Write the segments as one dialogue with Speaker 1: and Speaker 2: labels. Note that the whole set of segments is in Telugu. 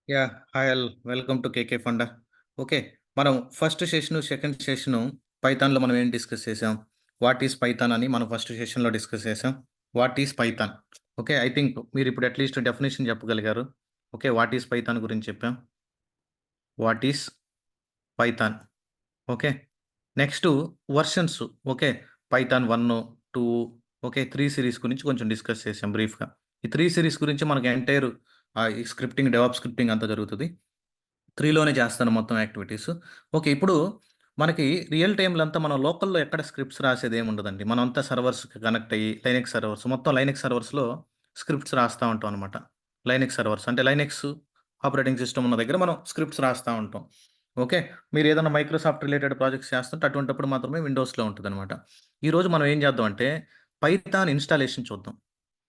Speaker 1: Yeah! Hi all. Welcome to KK funda. Okay. మనం ఫస్ట్ సెషను, సెకండ్ సెషను పైథాన్‌లో మనం ఏం డిస్కస్ చేసాం? వాట్ ఈస్ పైథాన్ అని మనం ఫస్ట్ సెషన్‌లో డిస్కస్ చేసాం. What is Python? Okay. I think మీరిప్పుడు at least definition చెప్పగలిగారు. Okay. What is Python గురించి చెప్పాం. What is Python? Okay. Next versions. Okay. Python 1, 2 okay. 3 series గురించి కొంచెం డిస్కస్ చేసాం బ్రీఫ్‌గా. ఈ 3 సీరీస్ గురించి మనకి ఎంటైర్ ఈ స్క్రిప్టింగ్, డెవాప్ స్క్రిప్టింగ్ అంతా జరుగుతది. 3 లోనే చేస్తాను మొత్తం యాక్టివిటీస్. ఓకే. ఇప్పుడు మనకి రియల్ టైమ్‌లో అంతా మనం లోకల్‌లో ఎక్కడ స్క్రిప్ట్స్ రాసేదేముండదండి. మనమంతా సర్వర్స్‌కి కనెక్ట్ అయ్యి లైనెక్స్ సర్వర్స్ మొత్తం లైనెక్స్ సర్వర్స్‌లో స్క్రిప్ట్స్ రాస్తా ఉంటాం అనమాట. లైనెక్స్ సర్వర్స్ అంటే లైనెక్స్ ఆపరేటింగ్ సిస్టమ్ ఉన్న దగ్గర మనం స్క్రిప్ట్స్ రాస్తా ఉంటాం. ఓకే. మీరేదైనా మైక్రోసాఫ్ట్ రిలేటెడ్ ప్రాజెక్ట్స్ చేస్తుంటే అటువంటప్పుడు మాత్రమే విండోస్‌లో ఉంటదనమాట. ఈరోజు మనం ఏం చేద్దాం అంటే పైథాన్ ఇన్‌స్టాలేషన్ చూద్దాం.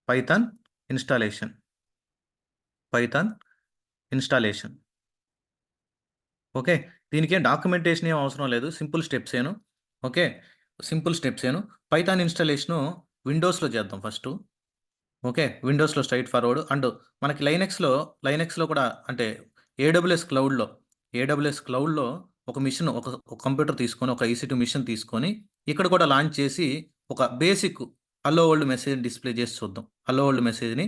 Speaker 1: Python installation. Python installation. Okay. దీనికేం documentation ఏం అవసరం లేదు. Simple స్టెప్సేను. Okay. Simple స్టెప్సేను. Python installation విండోస్‌లో చేద్దాం first. Okay. విండోస్‌లో straight forward and మనకి లైనెక్స్‌లో కూడా అంటే ఏడబ్ల్యూఎస్ క్లౌడ్‌లో, ఏడబ్ల్యూఎస్ క్లౌడ్‌లో ఒక మిషన్ ఒక కంప్యూటర్ తీసుకొని, ఒక ఈసీ2 మిషన్ తీసుకొని, ఇక్కడ కూడా లాంచ్ చేసి ఒక బేసిక్ హలో వరల్డ్ మెసేజ్‌ని డిస్‌ప్లే చేసి చూద్దాం. హలో వరల్డ్ మెసేజ్‌ని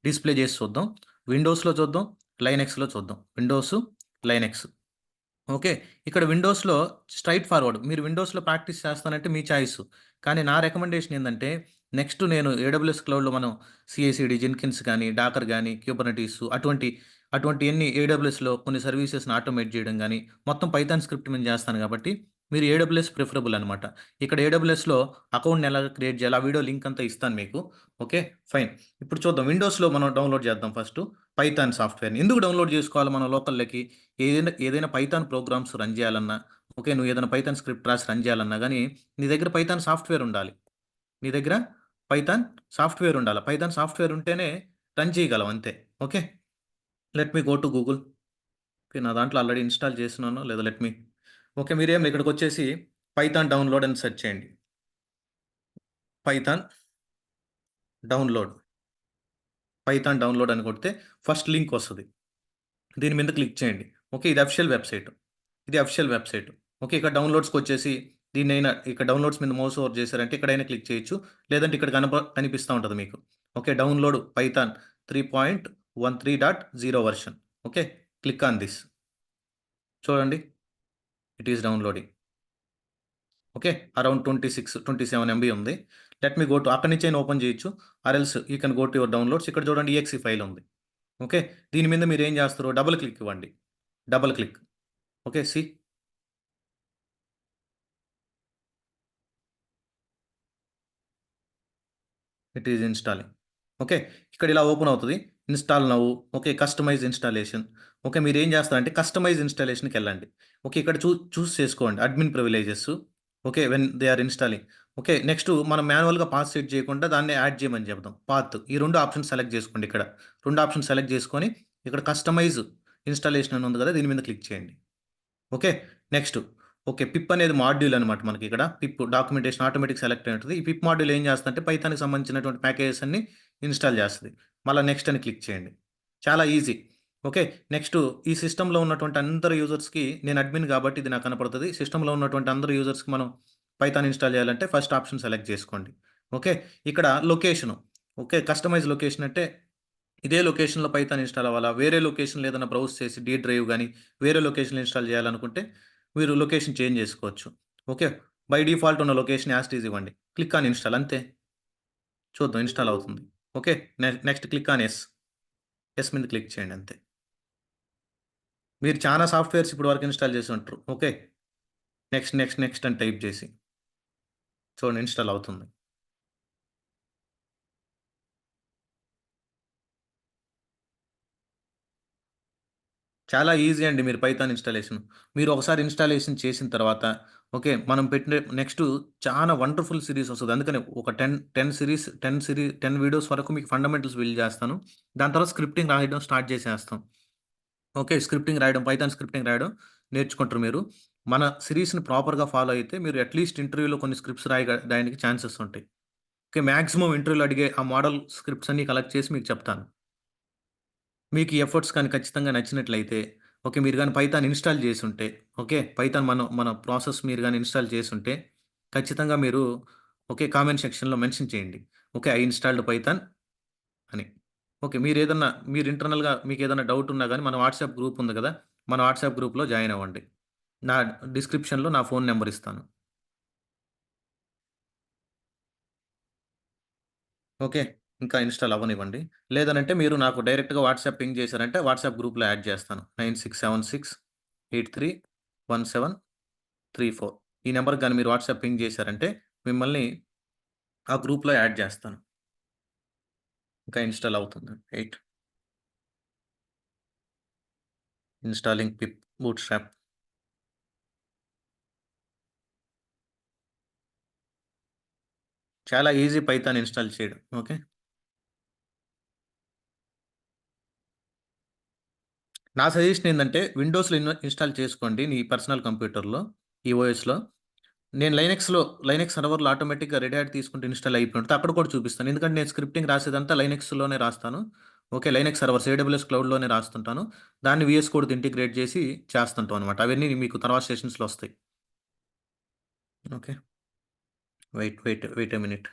Speaker 1: డిస్‌ప్లే చేసి చూద్దాం. విండోస్‌లో చూద్దాం. లైనెక్స్‌లో చూద్దాం. Windows, Linux. ఓకే. ఇక్కడ విండోస్‌లో స్ట్రెయిట్ ఫార్వర్డ్. మీరు విండోస్‌లో ప్రాక్టీస్ చేస్తానంటే మీ చాయిస్. కానీ నా రికమెండేషన్ ఏందంటే, నెక్స్ట్ నేను ఏడబ్ల్యూఎస్ క్లౌడ్‌లో మనం సీఐసీడీ, జెన్కిన్స్ గాని, డాకర్ గాని, క్యూబర్నెటీస్ అటువంటియన్నీ ఏడబ్ల్యూఎస్‌లో కొన్ని సర్వీసెస్‌ని ఆటోమేట్ చేయడం గాని, మొత్తం పైథాన్ స్క్రిప్ట్ మీద చేస్తాను కాబట్టి, మీరు ఏడబ్ల్యూఎస్ ప్రిఫరబుల్ అనమాట. ఇక్కడ ఏడబ్ల్యూఎస్‌లో అకౌంట్‌ని ఎలా క్రియేట్ చేయాలి, ఆ వీడియో లింక్ అంతా ఇస్తాను మీకు. ఓకే. ఫైన్. ఇప్పుడు చూద్దాం. విండోస్‌లో మనం డౌన్లోడ్ చేద్దాం ఫస్టు పైథాన్ సాఫ్ట్‌వేర్‌ని. ఎందుకు డౌన్లోడ్ చేసుకోవాలి మనం లోకల్‌లోకి? ఏదైనా పైథాన్ ప్రోగ్రామ్స్ రన్ చేయాలన్నా, ఓకే. నువ్వేదైనా పైథాన్ స్క్రిప్ట్ రాసి రన్ చేయాలన్నా గాని, నీ దగ్గర పైథాన్ సాఫ్ట్‌వేర్ ఉండాలి. నీ దగ్గర పైథాన్ సాఫ్ట్‌వేర్ ఉండాల. పైథాన్ సాఫ్ట్‌వేర్ ఉంటేనే రన్ చేయగలం అంతే. Okay. Let me go to Google. Okay. నా దాంట్లో ఆల్రెడీ ఇన్‌స్టాల్ చేసున్నాను. లేదా లెట్ మీ ఓకే. మీరేం ఇక్కడికొచ్చేసి పైథాన్ డౌన్‌లోడ్ అని సెర్చ్ చేయండి. Python download. పైథాన్ డౌన్‌లోడ్ అని కొడితే ఫస్ట్ లింక్ వస్తది. దీని మీద క్లిక్ చేయండి. ఓకే. ఇది అఫిషియల్ వెబ్‌సైట్. ఇది అఫిషియల్ వెబ్‌సైట్. ఓకే. ఇక్కడ డౌన్‌లోడ్స్‌కొచ్చేసి దీన్నైనా ఇక్కడ డౌన్‌లోడ్స్ మీద మౌస్ ఓవర్ చేశారంటే ఇక్కడైనా క్లిక్ చేయొచ్చు. లేదంటే ఇక్కడ కనిపిస్తా ఉంటది మీకు. Okay. Download Python 3.13.0 version. Okay. Click on this. చూడండి. It is downloading. Okay. Around 26, 27 MB ఉంది. లెట్ మీ గో టు అక్కడి నుంచైనా ఓపెన్ చేయొచ్చు. Or else you can go to your downloads. ఇక్కడ చూడండి ఈఎక్స్ఈ ఫైల్ ఉంది. ఓకే. దీని మీద మీరేం చేస్తారు డబుల్ క్లిక్ ఇవ్వండి. Double click. Okay. See it is installing. Okay. ఇక్కడ ఇలా ఓపెన్ అవుతది. Install now. Okay. Customize installation. Okay. మీరేం చేస్తారంటే కస్టమైజ్ ఇన్‌స్టాలేషన్‌కెళ్ళండి. ఓకే. ఇక్కడ చూస్ చేసుకోండి. Admin privileges. Okay. When they are installing. Okay. Next మనం మాన్యువల్‌గా పాత్ సెట్ చేయకుండా దాన్ని యాడ్ చేయమని చెప్దాం. పాత్ ఈ 2 ఆప్షన్స్ సెలెక్ట్ చేసుకోండి ఇక్కడ. 2 ఆప్షన్స్ సెలెక్ట్ చేసుకొని ఇక్కడ కస్టమైజ్ ఇన్‌స్టాలేషన్ అని ఉంది కదా! దీని మీద క్లిక్ చేయండి. ఓకే. Next okay. పిప్ అనేది మాడ్యూల్ అనమాట మనకిక్కడ. పిప్ డాక్యుమెంటేషన్ ఆటోమేటిక్ సెలెక్ట్ అయి ఉంటది. ఈ పిప్ మాడ్యూల్ ఏం చేస్తదంటే పైథాన్‌కి సంబంధించినటువంటి ప్యాకేజెస్ అన్నీ ఇన్‌స్టాల్ చేస్తది. మళ్ళా నెక్స్ట్ అని క్లిక్ చేయండి. చాలా ఈజీ. ఓకే. నెక్స్ట్ ఈ సిస్టమ్‌లో ఉన్నటువంటి అందరు యూజర్స్‌కి నేను అడ్మిన్ కాబట్టి ఇది నాకు కనపడతది. సిస్టమ్‌లో ఉన్నటువంటి అందరు యూజర్స్‌కి మనం పైథాన్ ఇన్‌స్టాల్ చేయాలంటే ఫస్ట్ ఆప్షన్ సెలెక్ట్ చేసుకోండి. ఓకే. ఇక్కడ లొకేషను. ఓకే. కస్టమైజ్ లొకేషన్ అంటే ఇదే లొకేషన్‌లో పైథాన్ ఇన్‌స్టాల్ అవ్వాలా? వేరే లొకేషన్‌లో ఏదైనా బ్రౌజ్ చేసి డి డ్రైవ్ గాని, వేరే లొకేషన్‌లో ఇన్‌స్టాల్ చేయాలనుకుంటే, మీరు లొకేషన్ చేంజ్ చేసుకోవచ్చు. ఓకే. బై డిఫాల్ట్ ఉన్న లొకేషన్ యాస్ ఇట్ ఈజ్ ఇవ్వండి. క్లిక్ ఆన్ ఇన్‌స్టాల్ అంతే. చూద్దాం ఇన్‌స్టాల్ అవుతుంది. Okay. Next click on yes. Yes మీద క్లిక్ చేయండి అంతే. మీరు చానా సాఫ్ట్‌వేర్స్ ఇప్పటి వరకు ఇన్‌స్టాల్ చేసి ఉంటారు. ఓకే. నెక్స్ట్ అని టైప్ చేసి. చూడండి ఇన్‌స్టాల్ అవుతుంది. చాలా ఈజీ అండి మీరు పైథాన్ ఇన్‌స్టాలేషన్. మీరు ఒకసారి ఇన్‌స్టాలేషన్ చేసిన తర్వాత ఓకే. మనం పెట్టిన నెక్స్టు చాలా వండర్‌ఫుల్ సీరీస్ వస్తది. అందుకని ఒక 10 వీడియోస్ వరకు మీకు ఫండమెంటల్స్ బిల్డ్ చేస్తాను. దాని తర్వాత స్క్రిప్టింగ్ రాయడం స్టార్ట్ చేసేస్తాం. ఓకే. స్క్రిప్టింగ్ రాయడం, పైథాన్ స్క్రిప్టింగ్ రాయడం నేర్చుకుంటారు మీరు. మన సీరీస్‌ని ప్రాపర్‌గా ఫాలో అయితే మీరు అట్‌లీస్ట్ ఇంటర్వ్యూలో కొన్ని స్క్రిప్ట్స్ రాయడానికి ఛాన్సెస్ ఉంటాయి. ఓకే. మాక్సిమం ఇంటర్వ్యూలో అడిగే ఆ మోడల్ స్క్రిప్ట్స్ అన్నీ కలెక్ట్ చేసి మీకు చెప్తాను. మీకు ఈ ఎఫర్ట్స్ కానీ ఖచ్చితంగా నచ్చినట్లయితే, ఓకే. మీరు గాని పైథాన్ ఇన్‌స్టాల్ చేసుంటే, ఓకే. పైథాన్ మన ప్రాసెస్ మీరు గాని ఇన్‌స్టాల్ చేసుంటే, ఖచ్చితంగా మీరు ఓకే. కామెంట్ సెక్షన్‌లో మెన్షన్ చేయండి. ఓకే. ఐ ఇన్‌స్టాల్డ్ పైథాన్ అని. ఓకే. మీరు ఇంటర్నల్‌గా మీకేదైనా డౌట్ ఉన్నా గాని మన వాట్సాప్ గ్రూప్ ఉంది గదా! మన వాట్సాప్ గ్రూప్‌లో జాయిన్ అవ్వండి. నా డిస్క్రిప్షన్‌లో నా ఫోను నంబర్ ఇస్తాను. ఓకే. ఇంకా ఇన్‌స్టాల్ అవ్వనివ్వండి. లేదనంటే మీరు నాకు డైరెక్ట్‌గా వాట్సాప్ పింగ్ చేశారంటే వాట్సాప్ గ్రూప్‌లో యాడ్ చేస్తాను. 9676831734 ఈ నంబర్‌కి గాని మీరు వాట్సాప్ పింగ్ చేశారంటే మిమ్మల్ని ఆ గ్రూప్‌లో యాడ్ చేస్తాను. ఇంకా ఇన్‌స్టాల్ అవుతుంది. వెయిట్. Installing పిప్ bootstrap. చాలా ఈజీ పైథాన్ ఇన్‌స్టాల్ చేయడం. ఓకే. నా సజెషన్ ఏందంటే విండోస్‌లో ఇన్‌స్టాల్ చేసుకోండి నీ పర్సనల్ కంప్యూటర్‌లో ఈ ఓఎస్‌లో. నేను లైనక్స్ సర్వర్‌లో ఆటోమేటిక్‌గా రెడ్ హాట్ తీసుకుంటే ఇన్‌స్టాల్ అయిపోయి అక్కడ కూడా చూపిస్తాను. ఎందుకంటే నేను స్క్రిప్టింగ్ రాసేదంతా లైనక్స్‌లోనే రాస్తాను. ఓకే. Linux servers AWS క్లౌడ్‌లోనే రాస్తుంటాను. దాన్ని వీఎస్ కోడ్‌తో ఇంటిగ్రేట్ చేసి చేస్తుంటాం అనమాట. అవన్నీ మీకు తర్వాత సెషన్స్‌లో వస్తాయి. Okay. Wait a minute.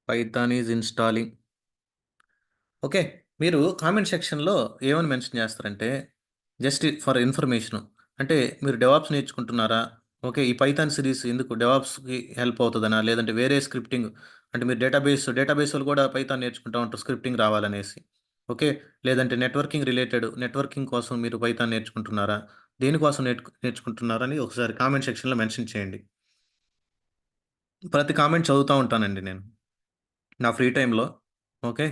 Speaker 1: Python is installing. Okay. మీరు కామెంట్ సెక్షన్‌లో ఏమని మెన్షన్ చేస్తారంటే, జస్ట్ ఫర్ ఇన్ఫర్మేషను. అంటే మీరు డెవాప్స్ నేర్చుకుంటున్నారా? ఓకే. ఈ పైథాన్ సిరీస్ ఎందుకు డెవాప్స్‌కి హెల్ప్ అవుతదనా? లేదంటే వేరే స్క్రిప్టింగ్ అంటే మీరు డేటాబేసోళ్ళు కూడా పైథాన్ నేర్చుకుంటా ఉంటారు స్క్రిప్టింగ్ రావాలనేసి. ఓకే. లేదంటే నెట్వర్కింగ్ కోసం మీరు పైథాన్ నేర్చుకుంటున్నారా? దేనికోసం నేర్చుకుంటున్నారని ఒకసారి కామెంట్ సెక్షన్‌లో మెన్షన్ చేయండి. ప్రతి కామెంట్ చదువుతా ఉంటానండి నేను. నా ఫ్రీ టైమ్‌లో. ఓకే.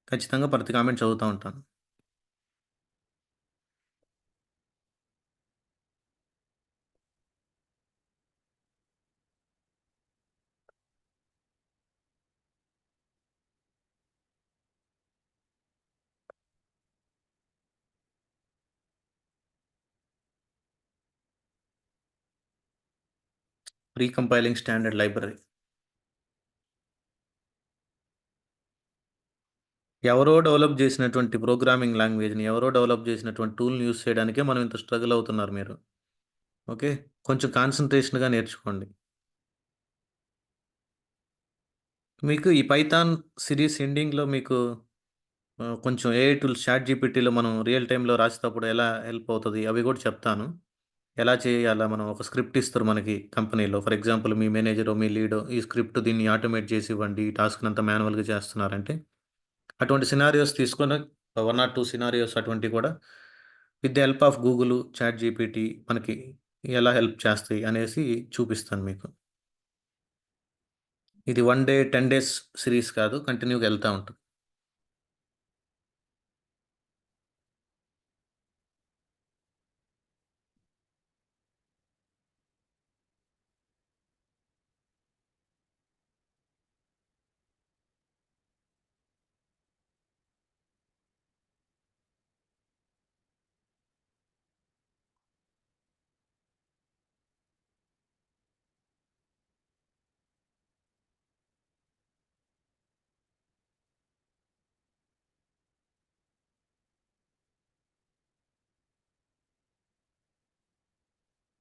Speaker 1: ఖచ్చితంగా ప్రతి కామెంట్ చదువుతా ఉంటాను. Pre compiling standard library. ఎవరో డెవలప్ జేసినటువంటి టూల్‌ని యూజ్ చేయడానికే మనం ఇంత స్ట్రగుల్ అవుతున్నారు మీరు. ఓకే. కొంచెం కాన్సంట్రేషన్‌గా నేర్చుకోండి. మీకు ఈ పైథాన్ సిరీస్ ఎండింగ్‌లో మీకు కొంచెం ఏఐ టూల్స్ చాట్‌జీపీటీలో మనం రియల్ టైమ్‌లో రాసేటప్పుడు ఎలా హెల్ప్ అవుతది అవి గూడా చెప్తాను. ఎలా చేయాలా మనం ఒక స్క్రిప్ట్ ఇస్తారు మనకి కంపెనీలో. ఫర్ ఎగ్జాంపుల్ మీ మేనేజరో, మీ లీడో ఈ స్క్రిప్ట్ దీన్ని ఆటోమేట్ చేసి ఇవ్వండి. ఈ టాస్క్‌నంతా మాన్యువల్‌గా చేస్తున్నారంటే అటువంటి సినారియోస్ తీసుకొని 1 ఆర్ 2 సినారియోస్ అటువంటివి కూడా with the help of Google, ChatGPT మనకి ఎలా హెల్ప్ చేస్తాయి అనేసి చూపిస్తాను మీకు. ఇది 1 డే, 10 డేస్ సీరీస్ కాదు. కంటిన్యూ‌గా ఎళ్తా ఉంటది.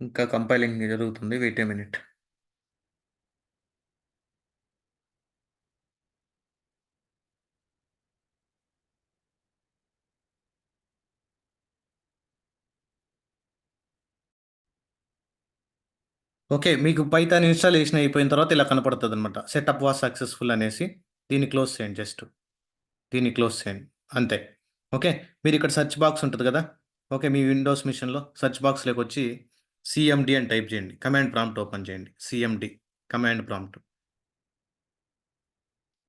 Speaker 1: ఇంకా కంపైలింగ్ జరుగుతుంది. Wait a minute. ఓకే. మీకు పైథాన్ ఇన్‌స్టాలేషన్ అయిపోయిన తర్వాత ఇలా కనపడతదనమాట. సెటప్ వాస్ సక్సెస్‌ఫుల్ అనేసి. దీన్ని క్లోజ్ చేయండి జస్ట్. దీన్ని క్లోజ్ చేయండి. అంతే. ఓకే. మీరిక్కడ సెర్చ్ బాక్స్ ఉంటది గదా! ఓకే. మీ విండోస్ మిషన్‌లో సెర్చ్ బాక్స్‌లోకొచ్చి సీఎండీ అని టైప్ చేయండి. కమాండ్ ప్రాంప్ట్ ఓపెన్ చేయండి. CMD command prompt.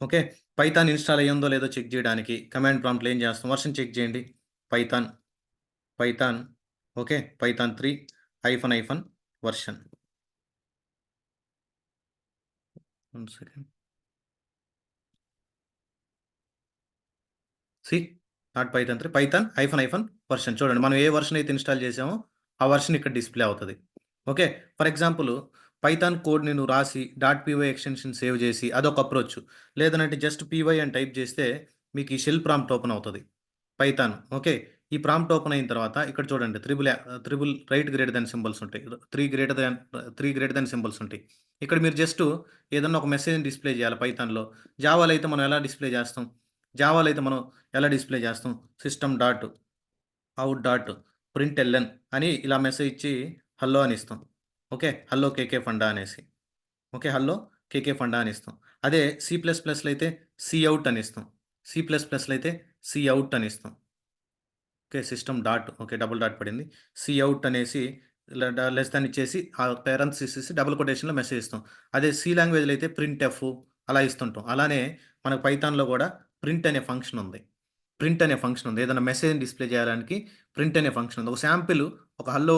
Speaker 1: Okay. Python install అయ్యిందో లేదో చెక్ జేయడానికి కమాండ్ ప్రాంప్ట్‌లో ఏం చేస్తాం? వర్షన్ చెక్ చేయండి. Python, Python okay. Python 3 hyphen version. 1 second. See not Python 3 Python hyphen version చూడండి. మనం ఏ వర్షన్ అయితే ఇన్‌స్టాల్ చేసామో ఆ వర్షన్ ఇక్కడ డిస్‌ప్లే అవుతది. ఓకే. ఫర్ ఎగ్జాంపుల్ పైథాన్ కోడ్‌ని నువ్వు రాసి .py ఎక్స్‌టెన్షన్ సేవ్ చేసి అదొక అప్రోచ్. లేదనంటే జస్ట్ py అని టైప్ చేస్తే మీకు ఈ షెల్ ప్రాంప్ట్ ఓపెన్ అవుతది. Python okay. ఈ ప్రాంప్ట్ ఓపెన్ అయిన తర్వాత ఇక్కడ చూడండి triple right greater than symbols ఉంటాయి. 3 గ్రేటర్ థాన్ సింబల్స్ ఉంటాయి. ఇక్కడ మీరు జస్ట్ ఏదన్నా ఒక మెసేజ్‌ని డిస్‌ప్లే చేయాలి పైథాన్‌లో. జావాలో అయితే మనం ఎలా డిస్‌ప్లే చేస్తాం? జావాలో అయితే మనం ఎలా డిస్‌ప్లే చేస్తాం? System dot out dot println అని ఇలా మెసేజ్ ఇచ్చి హల్లో అని ఇస్తాం. ఓకే. హల్లో కేకే ఫండా అనేసి. ఓకే. హల్లో కేకే ఫండా అని ఇస్తాం. అదే సి ప్లస్ ప్లస్‌లో అయితే సీ ఔట్ అని ఇస్తాం. సి ప్లస్ ప్లస్‌లో అయితే సీ ఔట్ అని ఇస్తాం. Okay. System dot okay. Double dot పడింది. సీ ఔట్ అనేసి లెస్ థాన్ ఇచ్చేసి ఆ పేరెంథసిస్ ఇచ్చేసి డబుల్ కొటేషన్‌లో మెసేజ్ ఇస్తాం. అదే సి లాంగ్వేజ్‌లో అయితే ప్రింట్ ఎఫ్ అలా ఇస్తుంటాం. అలానే మనకు పైథాన్‌లో కూడా ప్రింట్ అనే ఫంక్షన్ ఉంది. ప్రింట్ అనే ఫంక్షన్ ఉంది. ఏదైనా మెసేజ్‌ని డిస్‌ప్లే చేయడానికి ప్రింట్ అనే ఫంక్షన్ ఉంది. ఒక శాంపిల్ ఒక హల్లో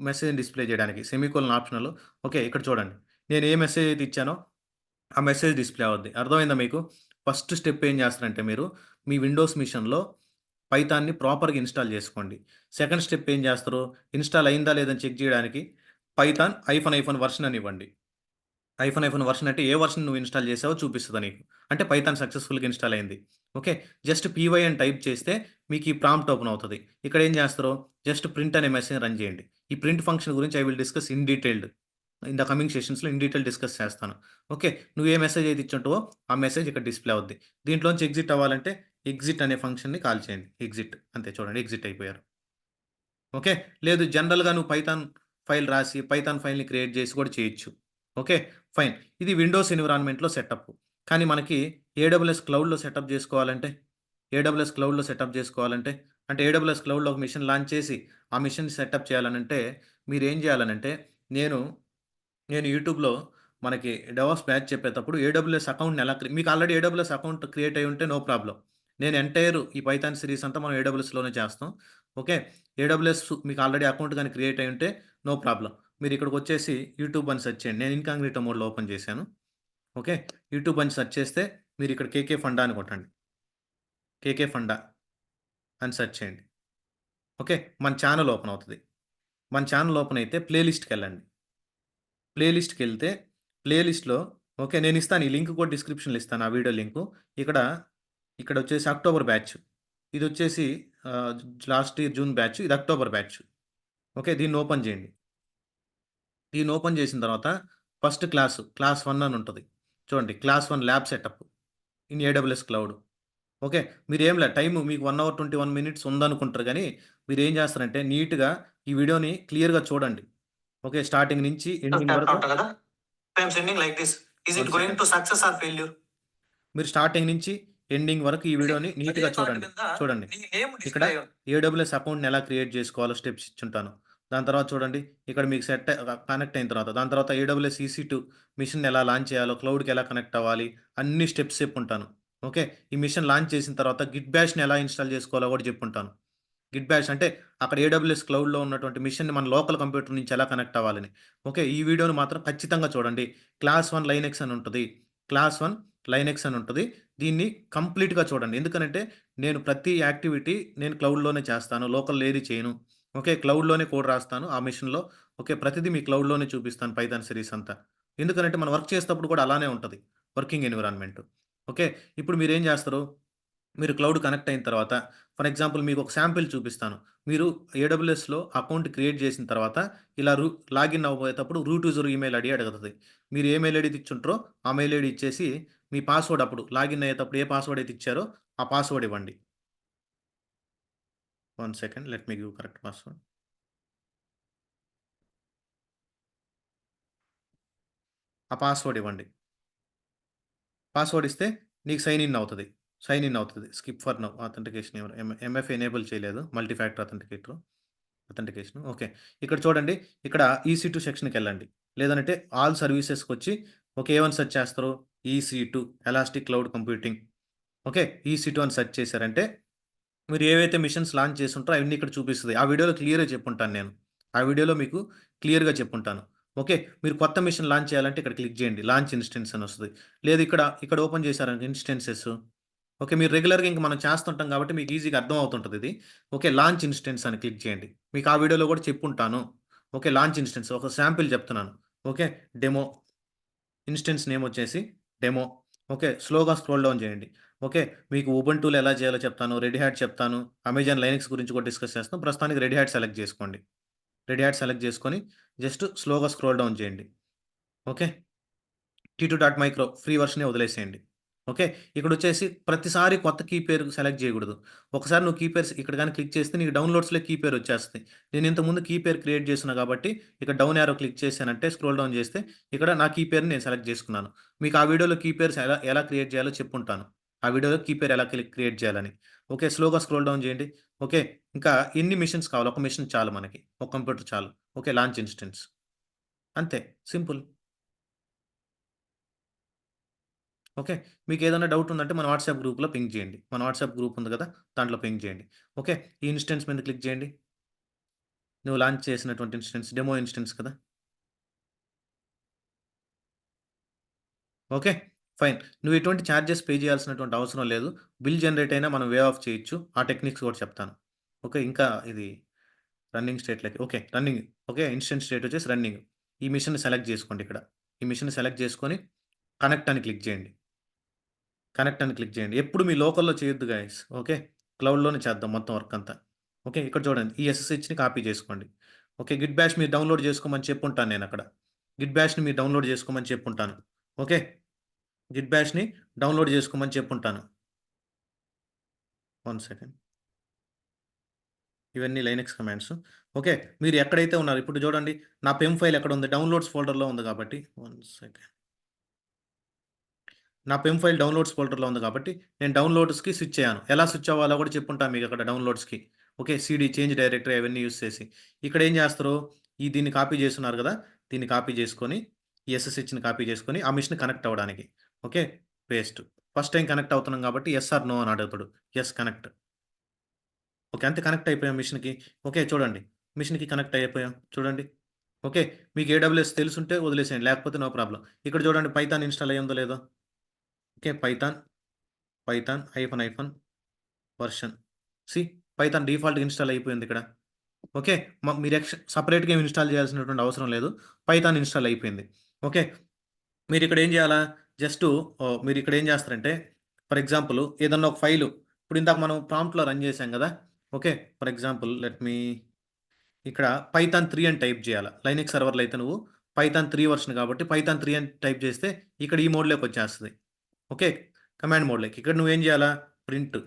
Speaker 1: మెసేజ్‌ని డిస్‌ప్లే చేయడానికి సెమికోలన్ ఆప్షనల్ ఓకే. ఇక్కడ చూడండి. నేను ఏ మెసేజ్ అయితే ఇచ్చానో ఆ మెసేజ్ డిస్‌ప్లే అవుద్ది. అర్థమైందా మీకు? ఫస్ట్ స్టెప్ ఏం చేస్తారంటే మీరు మీ విండోస్ మిషన్‌లో పైథాన్‌ని ప్రాపర్‌గా ఇన్‌స్టాల్ చేసుకోండి. సెకండ్ స్టెప్ ఏం చేస్తారు? ఇన్‌స్టాల్ అయిందా లేదా అని చెక్ చేయడానికి పైథాన్ హైఫన్ వర్షన్ అని ఇవ్వండి. హైఫన్ వర్షన్ అంటే ఏ వర్షన్ నువ్వు ఇన్‌స్టాల్ చేసావో చూపిస్తది నీకు. అంటే పైథాన్ సక్సెస్‌ఫుల్‌గా ఇన్‌స్టాల్ అయింది. ఓకే. జస్ట్ పీవై అని టైప్ చేస్తే మీకు ఈ ప్రాంప్ట్ ఓపెన్ అవుతది. ఇక్కడ ఏం చేస్తారు? జస్ట్ ప్రింట్ అనే మెసేజ్ రన్ చేయండి. ఈ ప్రింట్ ఫంక్షన్ గురించి I will discuss in detailed. In the coming సెషన్స్‌లో in detail discuss చేస్తాను. ఓకే. నువ్వు ఏ మెసేజ్ అయితే ఇచ్చుంటావో ఆ మెసేజ్ ఇక్కడ డిస్‌ప్లే అవుద్ది. దీంట్లోంచి ఎగ్జిట్ అవ్వాలంటే ఎగ్జిట్ అనే ఫంక్షన్‌ని కాల్ చేయండి. ఎగ్జిట్ అంతే చూడండి ఎగ్జిట్ అయిపోయారు. ఓకే. లేదు జనరల్‌గా నువ్వు పైథాన్ ఫైల్ రాసి, పైథాన్ ఫైల్‌ని క్రియేట్ చేసి కూడా చేయొచ్చు. ఓకే. ఫైన్. ఇది విండోస్ ఎన్విరాన్మెంట్‌లో సెటప్. కానీ మనకి ఏడబ్ల్యూఎస్ క్లౌడ్‌లో సెటప్ జేసుకోవాలంటే, ఏడబ్ల్యూఎస్ క్లౌడ్‌లో సెటప్ జేసుకోవాలంటే, అంటే ఏడబ్ల్యూఎస్ క్లౌడ్‌లో ఒక మిషన్ లాంచ్ చేసి, ఆ మిషన్‌ని సెటప్ చేయాలనంటే, మీరేం జేయాలనంటే, నేను నేను యూట్యూబ్‌లో మనకి డెవాప్స్ బ్యాచ్ చెప్పేటప్పుడు ఏడబ్ల్యూఎస్ అకౌంట్‌ని ఎలా మీకు ఆల్రెడీ ఏడబ్ల్యూఎస్ అకౌంట్ క్రియేట్ అయ్యి ఉంటే నో ప్రాబ్లమ్. నేను ఎంటైర్ ఈ పైథాన్ సీరీస్ అంతా మనం ఏడబ్ల్యూఎస్‌లోనే చేస్తాం. ఓకే. ఏడబ్ల్యూఎస్ మీకు ఆల్రెడీ అకౌంట్ గాని క్రియేట్ అయ్యి ఉంటే నో ప్రాబ్లమ్. మీరు ఇక్కడికొచ్చేసి యూట్యూబ్ అని సెర్చ్ చేయండి. నేను ఇన్‌కాగ్నిటో మోడ్‌లో ఓపెన్ చేశాను. ఓకే. యూట్యూబ్ అని సెర్చ్ చేస్తే మీరు ఇక్కడ 'కేకే ఫండా' అని కొట్టండి. 'కేకే ఫండా' అని సెర్చ్ చేయండి. ఓకే. మన ఛానెల్ ఓపెన్ అవుతది. మన ఛానెల్ ఓపెన్ అయితే ప్లే లిస్ట్‌కెళ్ళండి. ప్లే లిస్ట్‌కెళ్తే, ప్లే లిస్ట్‌లో ఓకే. నేనిస్తాను. ఈ లింక్ కూడా డిస్క్రిప్షన్‌లో ఇస్తాను. ఆ వీడియో లింకు. ఇక్కడ, ఇక్కడొచ్చేసి అక్టోబర్ బ్యాచ్. ఇదొచ్చేసి ఆహ్, లాస్ట్ ఇయర్ జూన్ బ్యాచ్. ఇది అక్టోబర్ బ్యాచ్. ఓకే. దీన్ని ఓపెన్ చేయండి. దీన్ని ఓపెన్ చేసిన తర్వాత ఫస్ట్ క్లాస్ 1 అని ఉంటది. చూడండి. Class 1 lab setup in AWS cloud. Okay. మీరేం లే టైము మీకు 1 అవర్ 21 మినిట్స్ ఉందనుకుంటారు గానీ, మీరేం చేస్తారంటే నీట్‌గా ఈ వీడియోని క్లియర్‌గా చూడండి. ఓకే. స్టార్టింగ్ నుంచి ఎండింగ్
Speaker 2: చెప్తా
Speaker 1: వరకు
Speaker 2: ఉంటా కదా! I am sending like this. Is
Speaker 1: one
Speaker 2: it going
Speaker 1: second.
Speaker 2: To success or failure?
Speaker 1: మీరు స్టార్టింగ్ నుంచి ఎండింగ్ వరకు ఈ వీడియోని
Speaker 2: అదే
Speaker 1: నీట్‌గా
Speaker 2: కార్డ్
Speaker 1: చూడండి.
Speaker 2: మీద
Speaker 1: చూడండి.
Speaker 2: నీ నేమ్
Speaker 1: ఇక్కడ
Speaker 2: డిస్‌ప్లే అయ్యి ఉంది.
Speaker 1: ఏడబ్ల్యూఎస్ అకౌంట్‌ని ఎలా క్రియేట్ చేసుకోవాలో స్టెప్స్ ఇచ్చుంటాను. దాని తర్వాత చూడండి. ఇక్కడ మీకు కనెక్ట్ అయిన తర్వాత, దాని తర్వాత ఏడబ్ల్యూఎస్ EC2 మిషన్‌ని ఎలా లాంచ్ చేయాలో, క్లౌడ్‌కి ఎలా కనెక్ట్ అవ్వాలి, అన్ని స్టెప్స్ చెప్పుంటాను. ఓకే. ఈ మిషన్ లాంచ్ చేసిన తర్వాత గిట్ బాష్‌ని ఎలా ఇన్‌స్టాల్ చేసుకోవాలో కూడా చెప్పుంటాను. గిట్ బాష్ అంటే అక్కడ ఏడబ్ల్యూఎస్ క్లౌడ్‌లో ఉన్నటువంటి మిషన్‌ని మన లోకల్ కంప్యూటర్ నుంచి ఎలా కనెక్ట్ అవ్వాలని. ఓకే. ఈ వీడియోని మాత్రం ఖచ్చితంగా చూడండి. క్లాస్ 1 లైనెక్స్ అని ఉంటది. క్లాస్ 1 లైనెక్స్ అని ఉంటది. దీన్ని కంప్లీట్‌గా చూడండి. ఎందుకనంటే నేను ప్రతి యాక్టివిటీ నేను క్లౌడ్‌లోనే చేస్తాను. లోకల్‌లో ఏది చేయను. ఓకే. క్లౌడ్‌లోనే కోడ్ రాస్తాను ఆ మిషన్‌లో. ఓకే. ప్రతిదీ మీకు క్లౌడ్‌లోనే చూపిస్తాను పైథాన్ సిరీస్ అంతా. ఎందుకనంటే మనం వర్క్ చేసేటప్పుడు కూడా అలానే ఉంటది. Working environment. ఓకే. ఇప్పుడు మీరేం చేస్తారు? మీరు క్లౌడ్ కనెక్ట్ అయిన తర్వాత ఫర్ ఎగ్జాంపుల్ మీకు ఒక శాంపిల్ చూపిస్తాను. మీరు ఏడబ్ల్యూఎస్‌లో అకౌంట్ క్రియేట్ చేసిన తర్వాత ఇలా login అవ్వబోయేటప్పుడు root user email ID అడుగుతది. మీరు ఏ మెయిల్ ఐడీ ఇచ్చుంటారో ఆ మెయిల్ ఐడీ ఇచ్చేసి మీ పాస్వర్డ్ అప్పుడు లాగిన్ అయ్యేటప్పుడు ఏ పాస్వర్డ్ అయితే ఇచ్చారో ఆ పాస్వర్డ్ ఇవ్వండి. One second let me give correct password. ఆ పాస్వర్డ్ ఇవ్వండి. పాస్వర్డ్ ఇస్తే నీకు సైన్ ఇన్ అవుతది. సైన్ ఇన్ అవుతది. Skip for now authentication MF enable చేయలేదు. Multi factor authenticator. Authentication. Okay. ఇక్కడ చూడండి. ఇక్కడ ఈసీ2 సెక్షన్‌కెళ్ళండి. లేదనంటే ఆల్ సర్వీసెస్‌కొచ్చి ఓకే. ఏమని సెర్చ్ చేస్తారు? ఈసీ2 ఎలాస్టిక్ క్లౌడ్ కంప్యూటింగ్. ఓకే. ఈసీ2 అని సెర్చ్ చేశారంటే మీరు ఏవైతే మిషన్స్ లాంచ్ చేసుంటారో అవన్నీ ఇక్కడ చూపిస్తది. ఆ వీడియోలో క్లియర్‌గా చెప్పుంటాను నేను. ఆ వీడియోలో మీకు క్లియర్‌గా చెప్పుంటాను. ఓకే. మీరు కొత్త మిషన్ లాంచ్ చేయాలంటే ఇక్కడ క్లిక్ చేయండి. లాంచ్ ఇన్‌స్టెన్స్ అని వస్తది. లేదు ఇక్కడ ఓపెన్ చేశారనుకో ఇన్‌స్టెన్సెస్. ఓకే. మీరు రెగ్యులర్‌గా ఇంక మనం చేస్తుంటాం కాబట్టి మీకు ఈజీగా అర్థం అవుతుంటది ఇది. ఓకే. లాంచ్ ఇన్‌స్టెన్స్ అని క్లిక్ చేయండి. మీకు ఆ వీడియోలో కూడా చెప్పుంటాను. ఓకే. లాంచ్ ఇన్‌స్టెన్స్ ఒక శాంపిల్ చెప్తున్నాను. ఓకే. డెమో ఇన్‌స్టెన్స్ నేమ్ వచ్చేసి డెమో. ఓకే. స్లోగా స్క్రోల్ డౌన్ చేయండి. ఓకే. మీకు ఉబుంటూలో ఎలా చేయాలో చెప్తాను. రెడ్ హ్యాట్ చెప్తాను. అమెజాన్ లైనక్స్ గురించి కూడా డిస్కస్ చేస్తాం. ప్రస్తుతానికి రెడ్ హ్యాట్ సెలెక్ట్ చేసుకోండి. రెడ్ హ్యాట్ సెలెక్ట్ చేసుకొని జస్ట్ స్లోగా స్క్రోల్ డౌన్ చేయండి. ఓకే. మైక్రో ఫ్రీ వర్షనే వదిలేసేయండి. ఓకే. ఇక్కడొచ్చేసి ప్రతిసారి కొత్త కీ పేరు సెలెక్ట్ చేయకూడదు. ఒకసారి నువ్వు కీ పేర్స్ ఇక్కడ గాని క్లిక్ చేస్తే నీకు డౌన్‌లోడ్స్‌లో కీ పేరు వచ్చేస్తది. నేను ఇంతకుముందు కీ పేరు క్రియేట్ చేసున్నా కాబట్టి ఇక్కడ డౌన్ యారో క్లిక్ చేశానంటే స్క్రోల్ డౌన్ చేస్తే ఇక్కడ నా కీ పేరుని నేను సెలెక్ట్ చేసుకున్నాను. మీకు ఆ వీడియోలో కీ పేర్స్ ఎలా ఎలా క్రియేట్ చేయాలో చెప్పుంటాను. ఆ వీడియోలో కీ పేరు ఎలా క్రియేట్ చేయాలని. ఓకే. స్లోగా స్క్రోల్ డౌన్ చేయండి. ఓకే. ఇంకా ఎన్ని మెషిన్స్ కావాలి? ఒక మెషిన్ చాలు మనకి. ఒక కంప్యూటర్ చాలు. ఓకే. Launch instance. అంతే. సింపుల్. ఓకే. మీకేదైనా డౌట్ ఉందంటే మన వాట్సాప్ గ్రూప్‌లో పింగ్ చేయండి. మన వాట్సాప్ గ్రూప్ ఉంది గదా! దాంట్లో పింగ్ చేయండి. ఓకే. ఈ ఇన్‌స్టెన్స్ మీద క్లిక్ చేయండి. నువ్వు లాంచ్ చేసినటువంటి ఇన్‌స్టెన్స్ డెమో ఇన్‌స్టెన్స్ కదా! ఓకే. ఫైన్. నువ్వు ఎటువంటి చార్జెస్ పే చేయాల్సినటువంటి అవసరం లేదు. బిల్ జనరేట్ అయినా మనం వే ఆఫ్ చేయొచ్చు. ఆ టెక్నిక్స్ కూడా చెప్తాను. ఓకే. ఇంకా ఇది running స్టేట్‌లోకి okay. Running. Okay. Instance state వచ్చేసి రన్నింగ్. ఈ మిషన్‌ని సెలెక్ట్ చేసుకోండి ఇక్కడ. ఈ మిషన్‌ని సెలెక్ట్ చేసుకొని కనెక్ట్ అని క్లిక్ చేయండి. కనెక్ట్ అని క్లిక్ చేయండి. ఎప్పుడు మీ లోకల్‌లో చేయొద్దు గైస్. ఓకే. క్లౌడ్‌లోనే చేద్దాం మొత్తం వర్క్ అంతా. ఓకే. ఇక్కడ చూడండి. ఈ ఎస్ఎస్‌హెచ్‌ని కాపీ చేసుకోండి. ఓకే. గిట్ బాష్ మీరు డౌన్‌లోడ్ చేసుకోమని చెప్పుంటాను నేనక్కడ. గిట్ బాష్‌ని మీరు డౌన్‌లోడ్ చేసుకోమని చెప్పుంటాను. ఓకే. గిట్ బాష్‌ని డౌన్‌లోడ్ చేసుకోమని చెప్పుంటాను. One second. ఇవన్నీ లైనక్స్ కమాండ్స్. ఓకే. మీరు ఎక్కడైతే ఉన్నారో ఇప్పుడు చూడండి. నా పెమ్ ఫైల్ ఎక్కడుంది? డౌన్‌లోడ్స్ ఫోల్డర్‌లో ఉంది కాబట్టి వన్ సెకండ్. నా పెమ్ ఫైల్ డౌన్‌లోడ్స్ ఫోల్డర్‌లో ఉంది కాబట్టి, నేను డౌన్‌లోడ్స్‌కి స్విచ్ అయ్యాను. ఎలా స్విచ్ అవ్వాలో కూడా చెప్పుంటాను మీకక్కడ డౌన్‌లోడ్స్‌కి. ఓకే. సీడీ చేంజ్ డైరెక్టరీ అవన్నీ యూజ్ చేసి. ఇక్కడేం చేస్తారు, దీన్ని కాపీ చేసున్నారు గదా! దీన్ని కాపీ చేసుకొని, ఈ ఎస్ఎస్‌హెచ్‌ని కాపీ చేసుకొని, ఆ మెషిన్‌కి కనెక్ట్ అవ్వడానికి. Okay. Paste. First time connect అవుతున్నాం కాబట్టి, యెస్ ఆర్ నో అని అడుగుతాడు. Yes connect. ఓకే. అంతే కనెక్ట్ అయిపోయాం మిషన్‌కి. ఓకే. చూడండి. మిషన్‌కి కనెక్ట్ అయిపోయాం. చూడండి. ఓకే. మీకు ఏడబ్ల్యూఎస్ తెలిసుంటే వదిలేసేయండి. లేకపోతే నో ప్రాబ్లమ్. ఇక్కడ చూడండి పైథాన్ ఇన్‌స్టాల్ అయ్యిందో లేదో. Okay. Python hyphen version. See Python డిఫాల్ట్‌గా ఇన్‌స్టాల్ అయిపోయిందిక్కడ. ఓకే. మీరు సెపరేట్‌గా ఏమి ఇన్‌స్టాల్ చేయాల్సినటువంటి అవసరం లేదు. పైథాన్ ఇన్‌స్టాల్ అయిపోయింది. ఓకే. మీరిక్కడ ఏం చేయాలా? జస్టు మీరిక్కడ ఏం చేస్తారంటే, ఫర్ ఎగ్జాంపుల్ ఏదన్నా ఒక ఫైలు ఇప్పుడు ఇందాక మనం ప్రాంప్ట్‌లో రన్ చేసాం గదా! Okay. For example let me ఇక్కడ పైథాన్ 3 అని టైప్ చేయాలా. లైనక్స్ సర్వర్‌లో అయితే నువ్వు పైథాన్ 3 వెర్షన్ కాబట్టి పైథాన్ 3 అని టైప్ చేస్తే ఇక్కడ ఈ మోడ్‌లోకొచ్చేస్తది. ఓకే. కమాండ్ మోడ్‌లోకి. ఇక్కడ నువ్వేం చేయాలా? Print,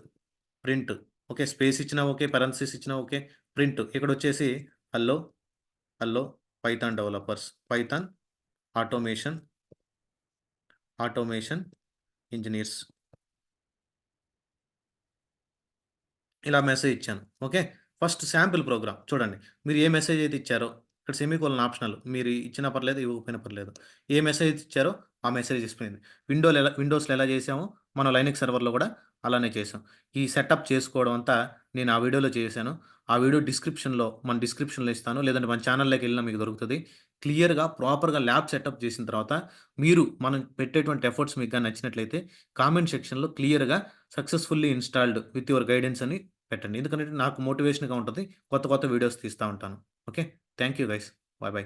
Speaker 1: print. ఓకే. స్పేస్ ఇచ్చినా ఓకే. పారెంథసిస్ ఇచ్చినా okay. Print. ఇక్కడొచ్చేసి hello, hello Python developers, Python automation, automation engineers ఇలా మెసేజ్ ఇచ్చాను. ఓకే. ఫస్ట్ శాంపిల్ ప్రోగ్రామ్ చూడండి. మీరు ఏ మెసేజ్ అయితే ఇచ్చారో ఇక్కడ సెమికోలన్ ఆప్షనల్. మీరు ఇచ్చినా పర్లేదు, ఇవ్వకపోయినా పర్లేదు. ఏ మెసేజ్ అయితే ఇచ్చారో ఆ మెసేజ్ ఇసిపోయింది. విండోస్‌లో ఎలా చేసామో మనం లైనక్స్ సర్వర్‌లో కూడా అలానే చేసాం. ఈ సెటప్ చేసుకోవడం అంతా నేను ఆ వీడియోలో చేశాను. ఆ వీడియో మన డిస్క్రిప్షన్‌లో ఇస్తాను. లేదంటే మన ఛానల్‌లోకెళ్ళినా మీకు దొరుకుతది. క్లియర్‌గా ప్రాపర్‌గా ల్యాబ్ సెటప్ చేసిన తర్వాత మీరు మనం పెట్టేటువంటి ఎఫర్ట్స్ మీకు గాని నచ్చినట్లయితే కామెంట్ సెక్షన్‌లో క్లియర్‌గా successfully installed with your guidance అని పెట్టండి. ఎందుకంటే నాకు మోటివేషన్‌గా ఉంటది. కొత్త కొత్త వీడియోస్ తీస్తా ఉంటాను. Okay. Thank you guys. By by.